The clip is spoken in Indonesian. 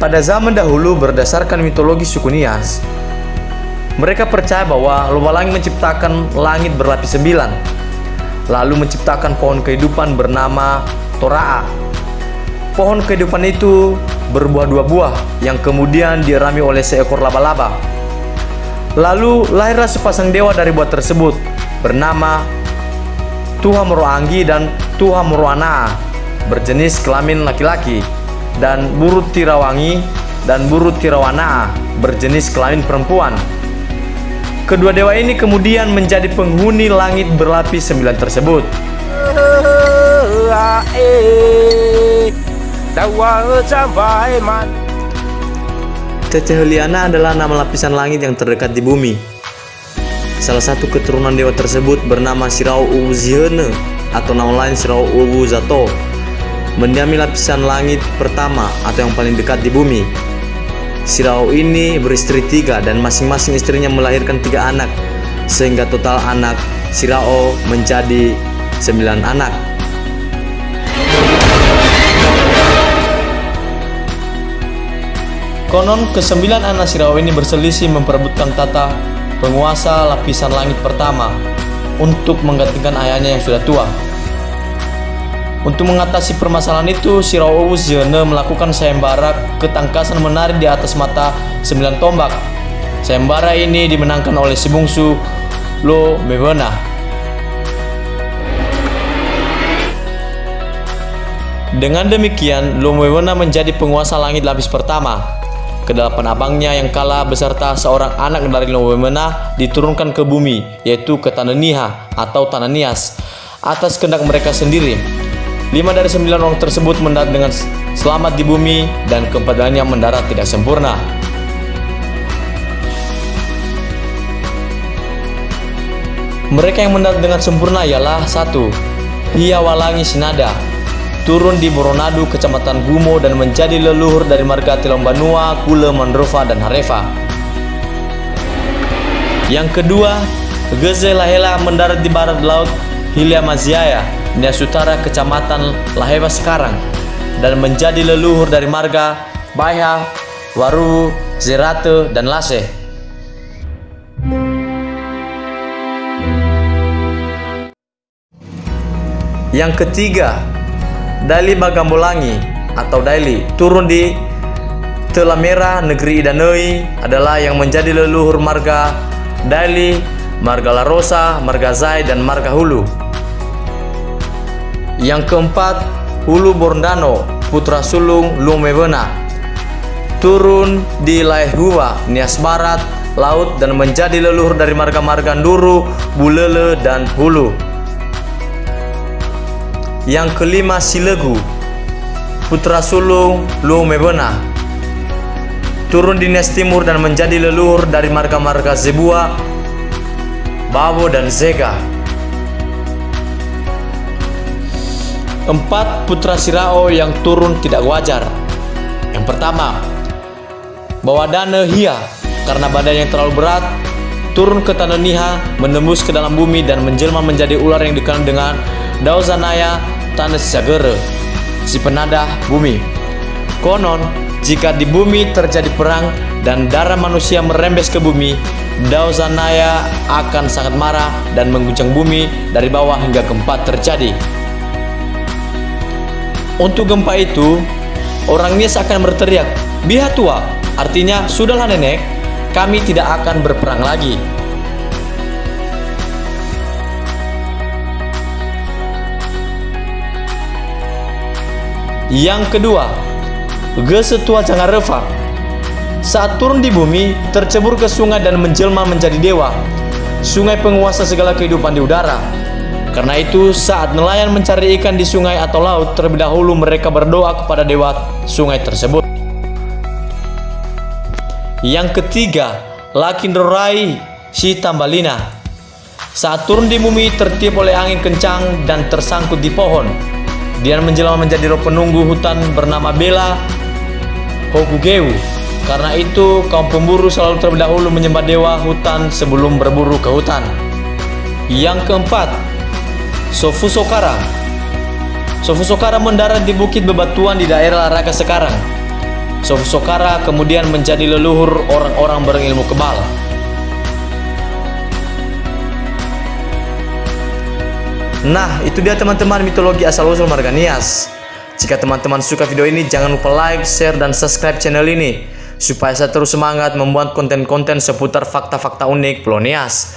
Pada zaman dahulu berdasarkan mitologi suku Nias, mereka percaya bahwa Lowalangi menciptakan langit berlapis 9, lalu menciptakan pohon kehidupan bernama Tora'a. Pohon kehidupan itu berbuah 2 buah yang kemudian dirami oleh seekor laba-laba. Lalu lahirlah sepasang dewa dari buah tersebut bernama Tuha Moroanggi dan Tuha Moroana'a, berjenis kelamin laki-laki, dan Burut Tirawangi dan Burut Tirawana'a, berjenis kelamin perempuan. Kedua dewa ini kemudian menjadi penghuni langit berlapis 9 tersebut. Ceceheliana adalah nama lapisan langit yang terdekat di bumi. Salah satu keturunan dewa tersebut bernama Sirao Uwu Zihene atau nama lain Sirao Uwu Zato, mendiami lapisan langit pertama atau yang paling dekat di bumi. Sirao ini beristri 3 dan masing-masing istrinya melahirkan 3 anak, sehingga total anak Sirao menjadi 9 anak. Konon ke-9 anak Sirao ini berselisih memperebutkan tata penguasa lapisan langit pertama untuk menggantikan ayahnya yang sudah tua. Untuk mengatasi permasalahan itu, Sirao Uwu Zihene melakukan sayembara ketangkasan menari di atas mata 9 tombak. Sayembara ini dimenangkan oleh si bungsu Lo Mewena. Dengan demikian, Lo Mewena menjadi penguasa langit lapis pertama. Kedelapan abangnya yang kalah beserta seorang anak dari Lo Mewena diturunkan ke bumi, yaitu ke Tanah Niha atau Tanah Nias, atas kehendak mereka sendiri. 5 dari 9 orang tersebut mendarat dengan selamat di bumi, dan keempatnya mendarat tidak sempurna. Mereka yang mendarat dengan sempurna ialah 1. Hiawalangi Sinada, turun di Moronadu, Kecamatan Gumo, dan menjadi leluhur dari marga Tilombanua, Kule, Mandrova, dan Harefa. Yang kedua, Geze Lahela mendarat di barat laut Hilia Maziaya, Nias Utara, Kecamatan Laheva sekarang, dan menjadi leluhur dari marga Baiha, Waru, Zerate, dan Lase. Yang ketiga, Daili Bagambolangi atau Daili, turun di Telamera, negeri Idanoi, adalah yang menjadi leluhur marga Daili, marga Larosa, marga Zai, dan marga Hulu. Yang keempat, Hulu Borndano, putra sulung Lo Mewena, turun di Laehua, Nias Barat laut, dan menjadi leluhur dari marga-marga Nduru, Bulele, dan Hulu. Yang kelima, Silegu, putra sulung Lo Mewena, turun di Nias Timur dan menjadi leluhur dari marga-marga Zebua, Bawo, dan Zega. 4 putra Sirao yang turun tidak wajar. Yang pertama, Bawadane Hia, karena badannya yang terlalu berat, turun ke Tanah Niha, menembus ke dalam bumi, dan menjelma menjadi ular yang dikenal dengan Dauzanaya Tanesagere, si penadah bumi. Konon, jika di bumi terjadi perang dan darah manusia merembes ke bumi, Dauzanaya akan sangat marah dan mengguncang bumi dari bawah hingga gempa terjadi. Untuk gempa itu, orang Nias akan berteriak, "Biha tua," artinya, "Sudahlah nenek, kami tidak akan berperang lagi." Yang kedua, Gesetua Jangareva, saat turun di bumi, tercebur ke sungai dan menjelma menjadi dewa, sungai penguasa segala kehidupan di udara. Karena itu, saat nelayan mencari ikan di sungai atau laut, terlebih dahulu mereka berdoa kepada dewa sungai tersebut. Yang ketiga, Lakindorai si Tambalina, saat turun di bumi tertiup oleh angin kencang dan tersangkut di pohon. Dia menjelma menjadi roh penunggu hutan bernama Bela Hokugeu. Karena itu, kaum pemburu selalu terlebih dahulu menyembah dewa hutan sebelum berburu ke hutan. Yang keempat, Sofusokara. Sofusokara mendarat di bukit bebatuan di daerah Laraga sekarang. Sofosokara kemudian menjadi leluhur orang-orang berilmu kebal. Nah, itu dia teman-teman mitologi asal-usul Marga-Nias. Jika teman-teman suka video ini, jangan lupa like, share, dan subscribe channel ini supaya saya terus semangat membuat konten-konten seputar fakta-fakta unik Pulau Nias.